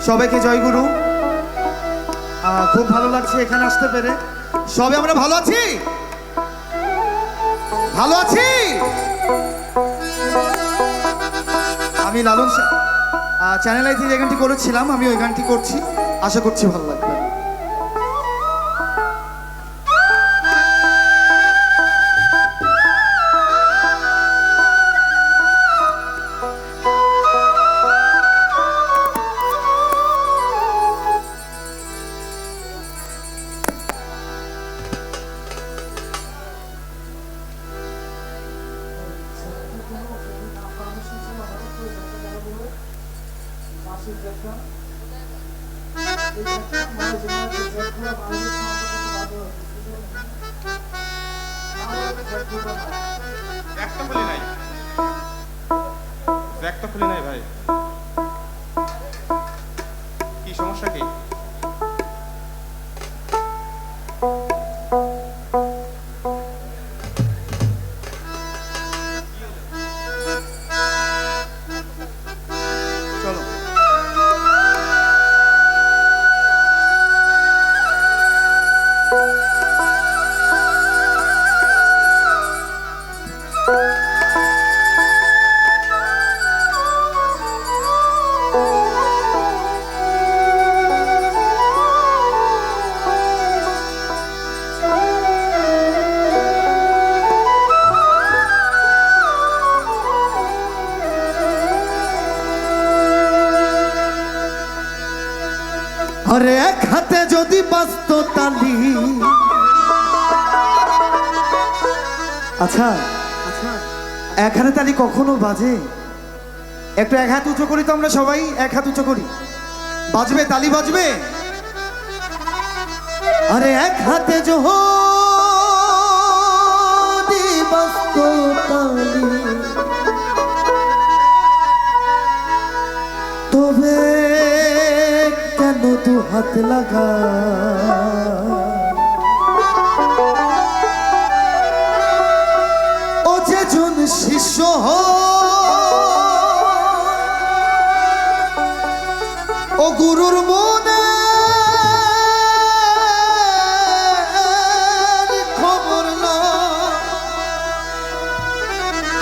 সবাইকে জয়গুরু। খুব ভালো লাগছে এখানে আসতে পেরে। সবাই আমরা ভালো আছি, ভালো আছি। আমি লালন চ্যানেল আই থেকে যে গানটি করেছিলাম, আমি ওই গানটি করছি, আশা করছি ভালো লাগবে। খুলি নাই ভাই, কি সমস্যা কি? চলো আরে এক হাতে যদি বাজতো তালি। আচ্ছা এক হাতে তালি কখনো বাজে? একটু এক হাত উঁচু করি তো আমরা সবাই, এক হাত উঁচু করি। বাজবে, তালি বাজবে। আরে এক হাতে যদি বাজতো তালি, তবে কেন দু হাত লাগা? ও যেজন শিষ্য ও গুরুর মনে খবর না।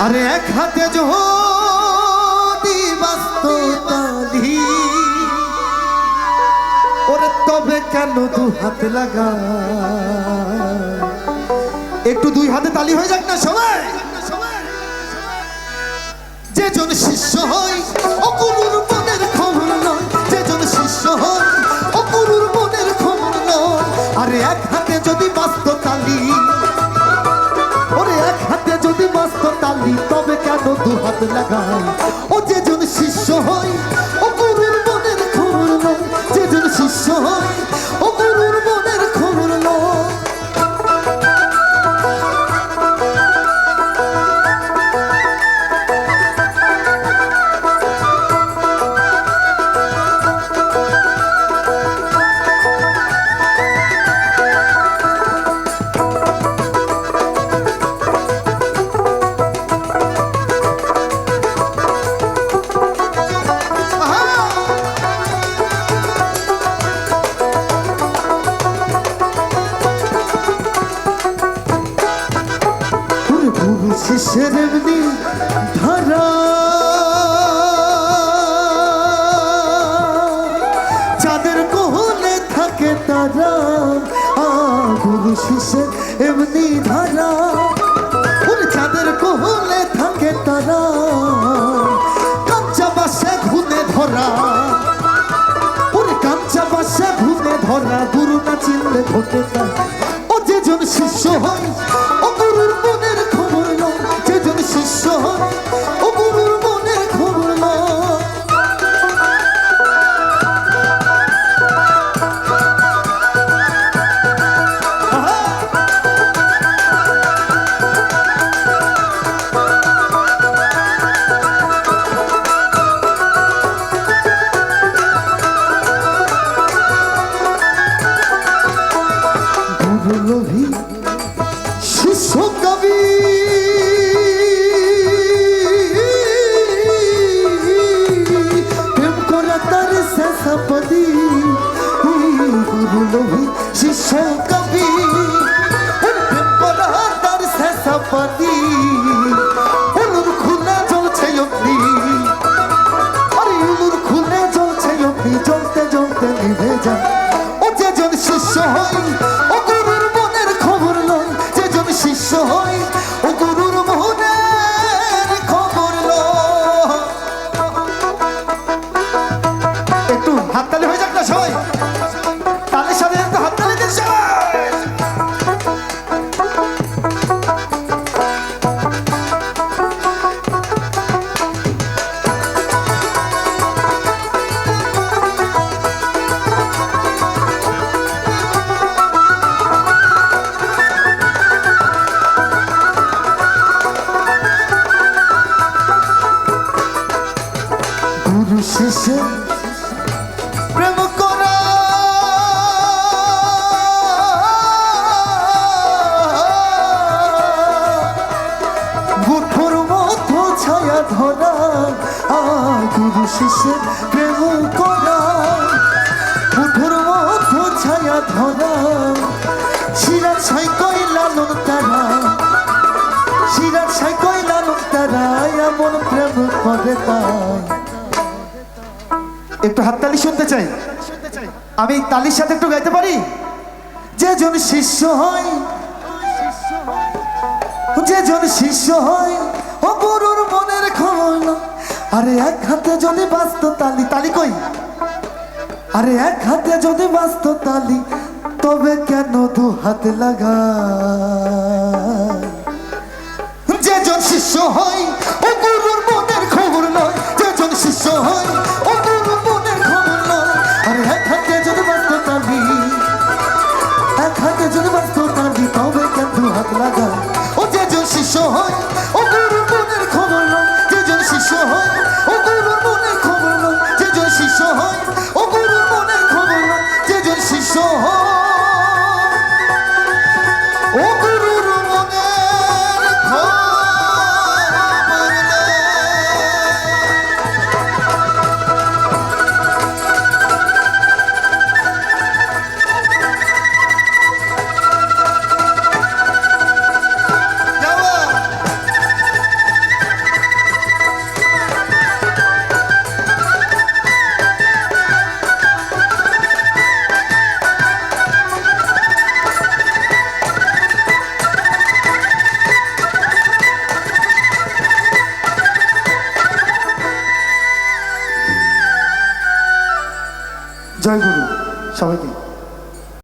আরে এক হাতে যদি বাজতো তালি, ওরে তবে কেন দু হাত লাগা? একটু দুই হাতে তালি হয়ে যাক না সবাই। যেজন শিষ্য হয় ও গুরুর মনের খবর নয়, যেজন শিষ্য হয় ও গুরুর মনের খবর নয়। আরে এক হাতে যদি বাজতো তালি, ওরে এক হাতে যদি বাজতো তালি, তবে কেন দু হাত লাগায়? ও যেজন শিষ্য হয় ও গুরুর মনের খবর নয়, যেজন শিষ্য হয় ও গুরুর মনের খবর নয়। শিষ্যের এমনি ধারা, যাদের কোহলে থাকে তারা। গুরু শিষ্যের এমনি ধারা, যাদের কোহলে থাকে তারা। কাঁচা বাসে ঘুনে ধরা, কাঁচা বাসে ঘুনে ধরা। গুরু না চিনলে ঘটে তা। ও যেজন শিষ্য হয় ও গুরুর মনের খবর নয়, যেজন শিষ্য হয় ও গুরুর মনের খবর নয়। গুরু লোভী শিষ্য কবি, সাপদি গুরু লোভী শিষ্য কবি প্রেম করা তার সাপদি উলুর খুলে জ্বলছে অগ্নি আরে উলুর খুলে জ্বলছে অগ্নি জ্বলতে জ্বলতে নিভে যায় ও যেজন শিষ্য হয় ও গুরুর মনের খবর নয় যেজন শিষ্য হয় ও গুরুর মনের খবর নয় একটু হাততালি হয়ে যাক না সবাই তালের সাথে একটু হাততালি দিন সবাই গুরু শিষ্য প্রেম করা গুঠোর মতো ছায়া ধরা গুরু শিষ্য প্রেম করা গুঠোর মতো ছায়া ধরা শিরা ছাই কই লালন তারা শিরা ছাই কই লালন তারা এমন প্রেম করে তাই একটু হাততালি শুনতে চাই আমি তালির সাথে একটু গাইতে পারি যেজন শিষ্য হয় যেজন শিষ্য হয় ও গুরুর মনের খবর নয় আরে এক হাতে যদি বাস্ত তালি তালি কই আরে এক হাতে যদি বাস্ত তালি তবে কেন দু হাত লাগায় যেজন শিষ্য হয় ও গুরুর মনের খবর নয় যেজন শিষ্য হয় ও গুরুর মনের খবর নয় আরে এক হাতে যদি বাস্ত তালি এক হাতে যদি বাস্ত তালি তবে কেন দু হাত লাগায় ও যেজন শিষ্য হয় ও গুরুর মনের খবর নয় যেজন শিষ্য হয় ও গুরুর মনের খবর নয় যেজন শিষ্য হয় ও গুরুর মনের খবর নয় যেজন শিষ্য হয় ও গুরুর মনের খবর জয় গুরু সবাইকে।